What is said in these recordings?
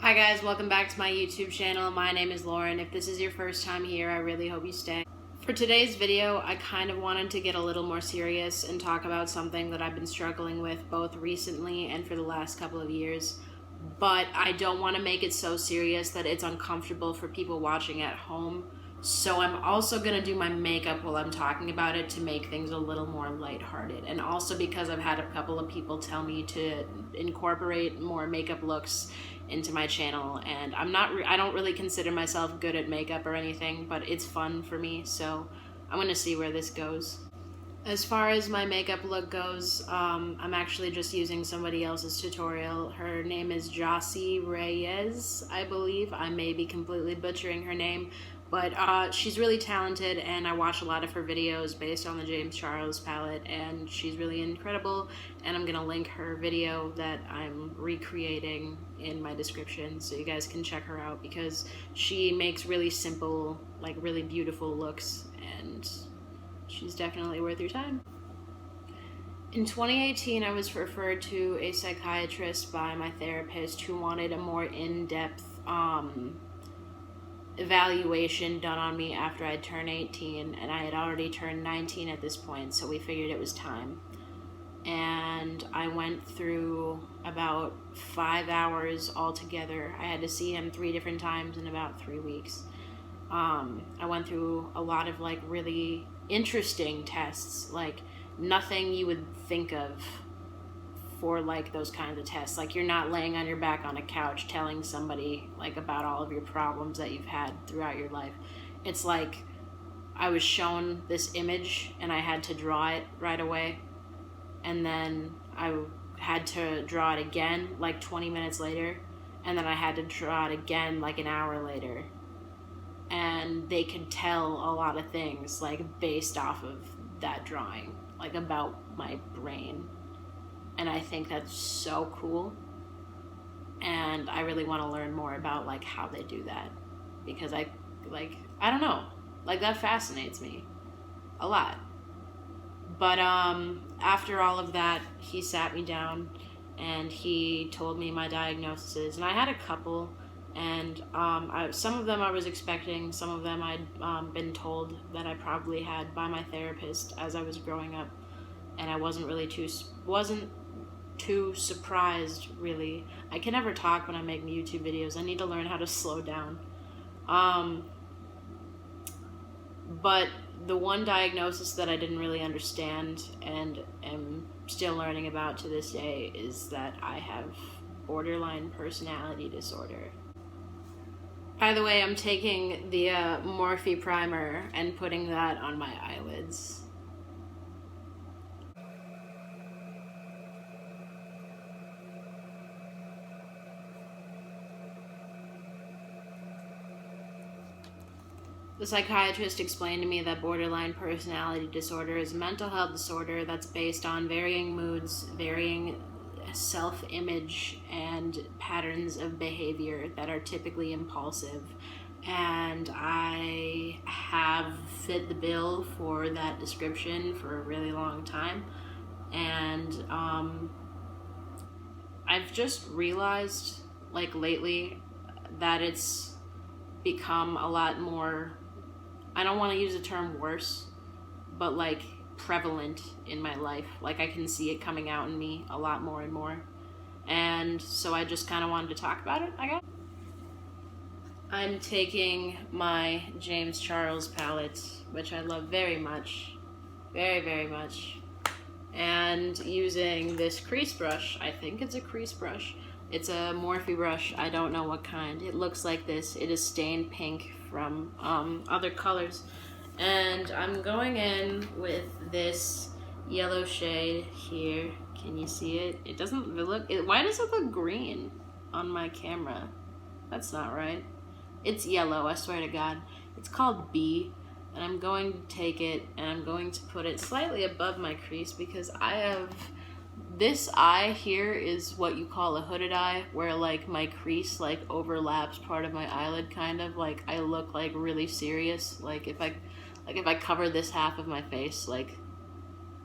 Hi guys, welcome back to my YouTube channel. My name is Lauren. If this is your first time here, I really hope you stay. For today's video, I kind of wanted to get a little more serious and talk about something that I've been struggling with both recently and for the last couple of years. But I don't want to make it so serious that it's uncomfortable for people watching at home. So I'm also going to do my makeup while I'm talking about it to make things a little more lighthearted. And also because I've had a couple of people tell me to incorporate more makeup looks into my channel, and I don't really consider myself good at makeup or anything, but it's fun for me, so I'm gonna see where this goes. As far as my makeup look goes, I'm actually just using somebody else's tutorial. Her name is Jossie Reyes, I believe. I may be completely butchering her name, but she's really talented, and I watch a lot of her videos based on the James Charles palette, and she's really incredible, and I'm gonna link her video that I'm recreating in my description so you guys can check her out, because she makes really simple, like really beautiful looks, and she's definitely worth your time. In 2018, I was referred to a psychiatrist by my therapist who wanted a more in-depth evaluation done on me after I'd turned 18, and I had already turned 19 at this point, so we figured it was time. And I went through about 5 hours altogether. I had to see him 3 different times in about 3 weeks. I went through a lot of like really interesting tests, like nothing you would think of for like those kinds of tests. Like, you're not laying on your back on a couch telling somebody like about all of your problems that you've had throughout your life. It's like I was shown this image and I had to draw it right away, and then I had to draw it again like 20 minutes later, and then I had to draw it again like an hour later. And they could tell a lot of things like based off of that drawing, like about my brain. And I think that's so cool, and I really want to learn more about like how they do that, because I don't know, like that fascinates me a lot. But after all of that, he sat me down and he told me my diagnoses, and I had a couple, and some of them I was expecting, some of them I'd been told that I probably had by my therapist as I was growing up, and I wasn't too surprised, really. I can never talk when I make YouTube videos. I need to learn how to slow down. But the one diagnosis that I didn't really understand and am still learning about to this day is that I have borderline personality disorder. By the way, I'm taking the Morphe primer and putting that on my eyelids. The psychiatrist explained to me that borderline personality disorder is a mental health disorder that's based on varying moods, varying self-image, and patterns of behavior that are typically impulsive. And I have fit the bill for that description for a really long time. And I've just realized, like lately, that it's become a lot more, I don't want to use the term worse, but like prevalent in my life. Like, I can see it coming out in me a lot more and more. And so I just kind of wanted to talk about it, I guess. I'm taking my James Charles palette, which I love very much, very, very much, and using this crease brush. I think it's a crease brush. It's a Morphe brush. I don't know what kind. It looks like this. It is stained pink from other colors. And I'm going in with this yellow shade here. Can you see it? It doesn't look... Why does it look green on my camera? That's not right. It's yellow, I swear to God. It's called B. And I'm going to take it and I'm going to put it slightly above my crease, because I have... This eye here is what you call a hooded eye, where like my crease like overlaps part of my eyelid, kind of like I look like really serious. Like if I cover this half of my face, like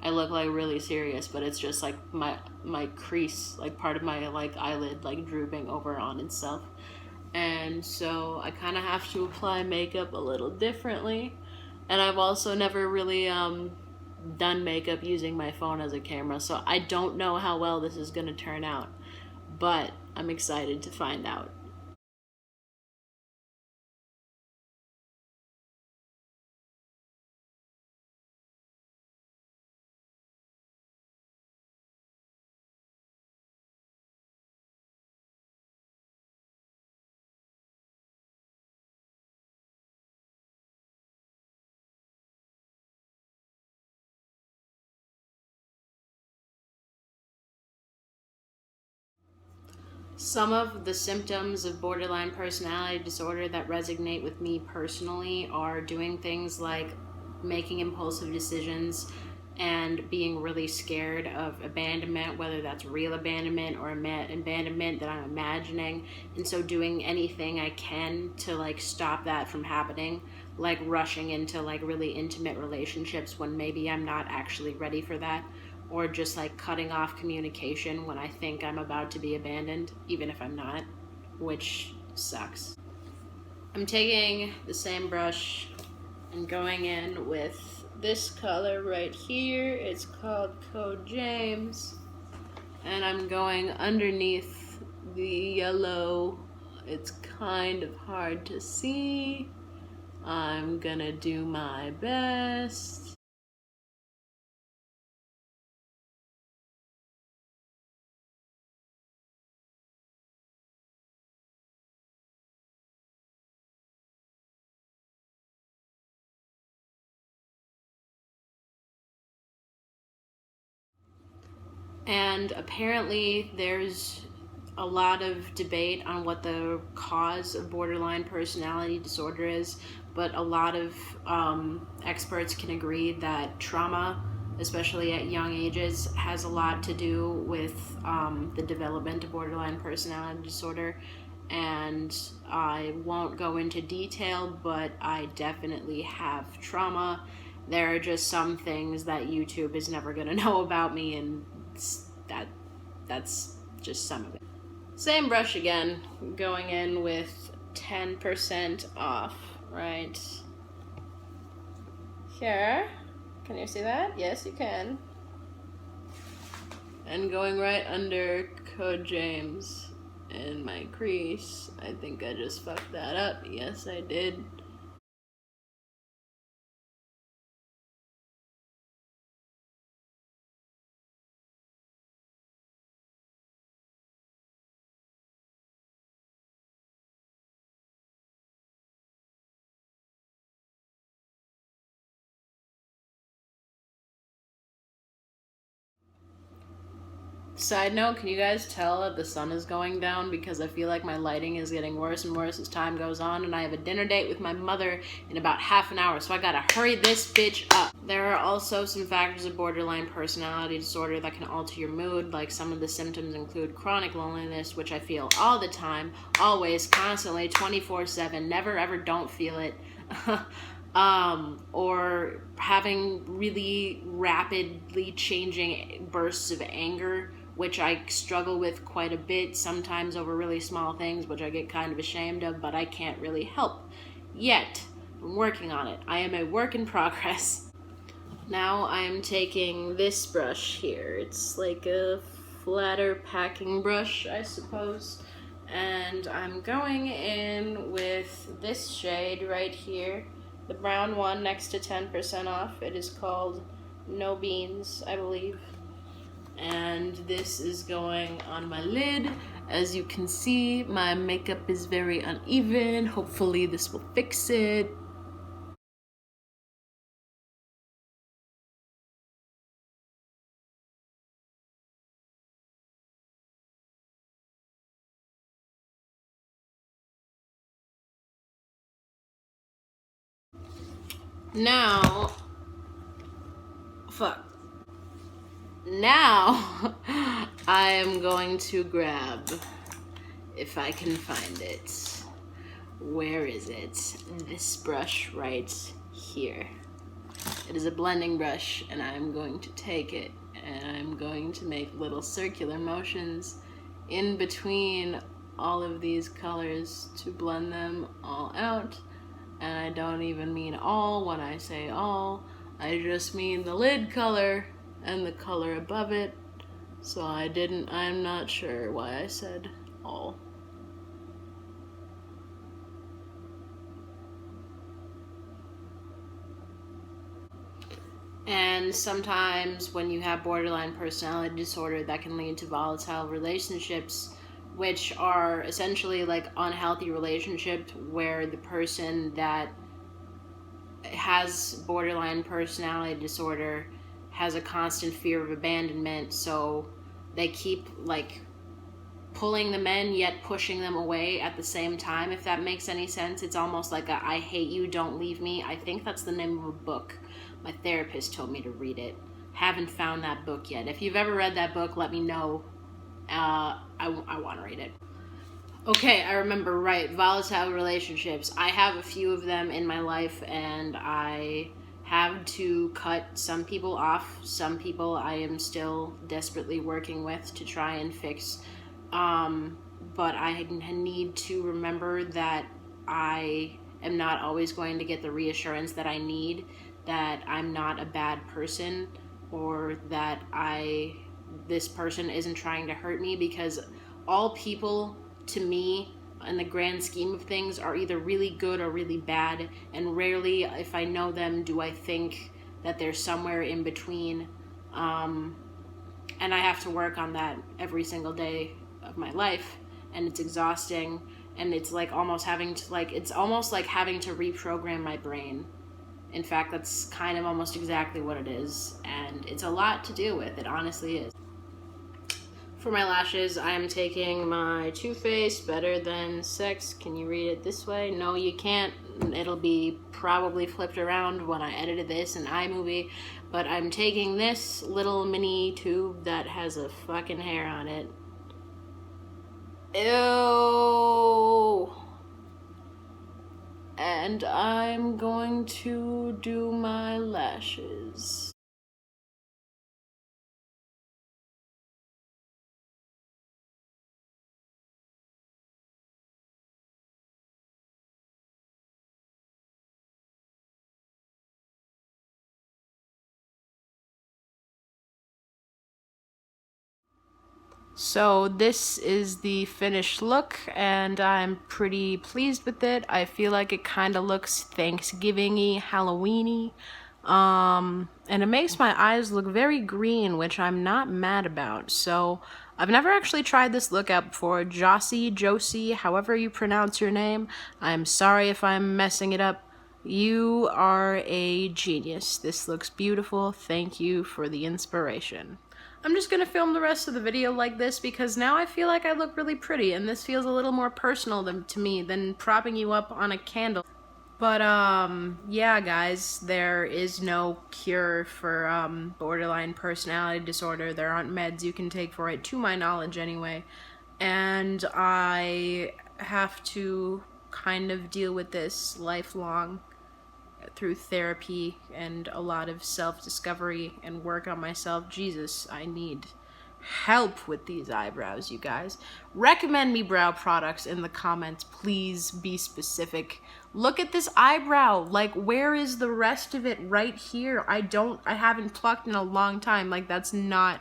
I look like really serious, but it's just like my crease, like part of my like eyelid like drooping over on itself. And so I kind of have to apply makeup a little differently. And I've also never really done makeup using my phone as a camera, so I don't know how well this is going to turn out, but I'm excited to find out. Some of the symptoms of borderline personality disorder that resonate with me personally are doing things like making impulsive decisions and being really scared of abandonment, whether that's real abandonment or abandonment that I'm imagining. And so doing anything I can to like stop that from happening, like rushing into like really intimate relationships when maybe I'm not actually ready for that, or just like cutting off communication when I think I'm about to be abandoned, even if I'm not, which sucks. I'm taking the same brush and going in with this color right here. It's called Code James. And I'm going underneath the yellow. It's kind of hard to see. I'm gonna do my best. And apparently there's a lot of debate on what the cause of borderline personality disorder is, but a lot of experts can agree that trauma, especially at young ages, has a lot to do with the development of borderline personality disorder. And I won't go into detail, but I definitely have trauma. There are just some things that YouTube is never going to know about me, and that's just some of it. Same brush again, going in with 10% off, right here. Can you see that? Yes, you can. And going right under Code James in my crease. I think I just fucked that up. Yes, I did. Side note, can you guys tell that the sun is going down? Because I feel like my lighting is getting worse and worse as time goes on, and I have a dinner date with my mother in about half an hour, so I gotta hurry this bitch up. There are also some factors of borderline personality disorder that can alter your mood. Like, some of the symptoms include chronic loneliness, which I feel all the time, always, constantly, 24/7, never ever don't feel it. Or having really rapidly changing bursts of anger, which I struggle with quite a bit, sometimes over really small things, which I get kind of ashamed of, but I can't really help yet. I'm working on it. I am a work in progress. Now I'm taking this brush here. It's like a flatter packing brush, I suppose. And I'm going in with this shade right here, the brown one next to 10% off. It is called No Beans, I believe. And this is going on my lid. As you can see, my makeup is very uneven. Hopefully this will fix it. Now, Now, I am going to grab, if I can find it. Where is it? This brush right here. It is a blending brush, and I'm going to take it and I'm going to make little circular motions in between all of these colors to blend them all out. And I don't even mean all when I say all, I just mean the lid color and the color above it. So I'm not sure why I said all. And sometimes when you have borderline personality disorder, that can lead to volatile relationships, which are essentially like unhealthy relationships where the person that has borderline personality disorder has a constant fear of abandonment, so they keep like pulling them in yet pushing them away at the same time, if that makes any sense. It's almost like a I hate you, don't leave me. I think that's the name of a book. My therapist told me to read it. Haven't found that book yet. If you've ever read that book, let me know. I want to read it. Okay, I remember, right, volatile relationships. I have a few of them in my life, and I have to cut some people off. Some people I am still desperately working with to try and fix. But I need to remember that I am not always going to get the reassurance that I need, that I'm not a bad person, or that this person isn't trying to hurt me, because all people, to me, in the grand scheme of things, are either really good or really bad, and rarely, if I know them, do I think that they're somewhere in between. And I have to work on that every single day of my life, and it's exhausting, and it's like almost having to reprogram my brain. In fact, that's kind of almost exactly what it is, and it's a lot to deal with. It honestly is. For my lashes, I am taking my Too Faced Better Than Sex. Can you read it this way? No, you can't. It'll be probably flipped around when I edited this in iMovie, but I'm taking this little mini tube that has a fucking hair on it. Ew. And I'm going to do my lashes. So this is the finished look, and I'm pretty pleased with it. I feel like it kind of looks Thanksgiving-y, Halloween-y. And it makes my eyes look very green, which I'm not mad about. So I've never actually tried this look out before. Josie, however you pronounce your name, I'm sorry if I'm messing it up. You are a genius. This looks beautiful. Thank you for the inspiration. I'm just gonna film the rest of the video like this because now I feel like I look really pretty, and this feels a little more personal to me than propping you up on a candle. But, yeah, guys, there is no cure for, borderline personality disorder. There aren't meds you can take for it, to my knowledge anyway. And I have to kind of deal with this lifelong through therapy and a lot of self-discovery and work on myself. Jesus, I need help with these eyebrows, you guys. Recommend me brow products in the comments. Please be specific. Look at this eyebrow. Like, where is the rest of it? Right here. I haven't plucked in a long time. Like, that's not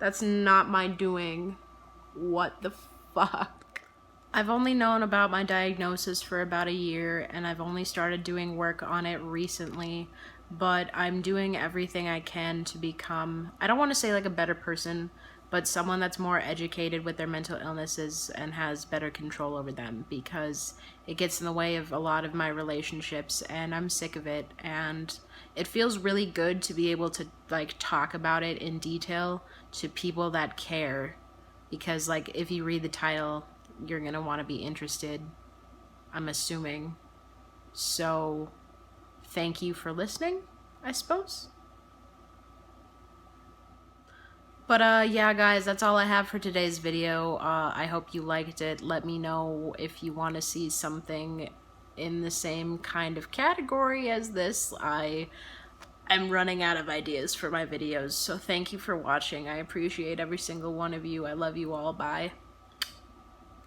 my doing. What the fuck? I've only known about my diagnosis for about a year, and I've only started doing work on it recently, but I'm doing everything I can to become, I don't want to say like a better person, but someone that's more educated with their mental illnesses and has better control over them, because it gets in the way of a lot of my relationships, and I'm sick of it, and it feels really good to be able to like talk about it in detail to people that care, because like if you read the title, you're gonna want to be interested, I'm assuming. So thank you for listening, I suppose. But yeah, guys, that's all I have for today's video. I hope you liked it. Let me know if you want to see something in the same kind of category as this. I I'm running out of ideas for my videos, so thank you for watching. I appreciate every single one of you. I love you all. Bye.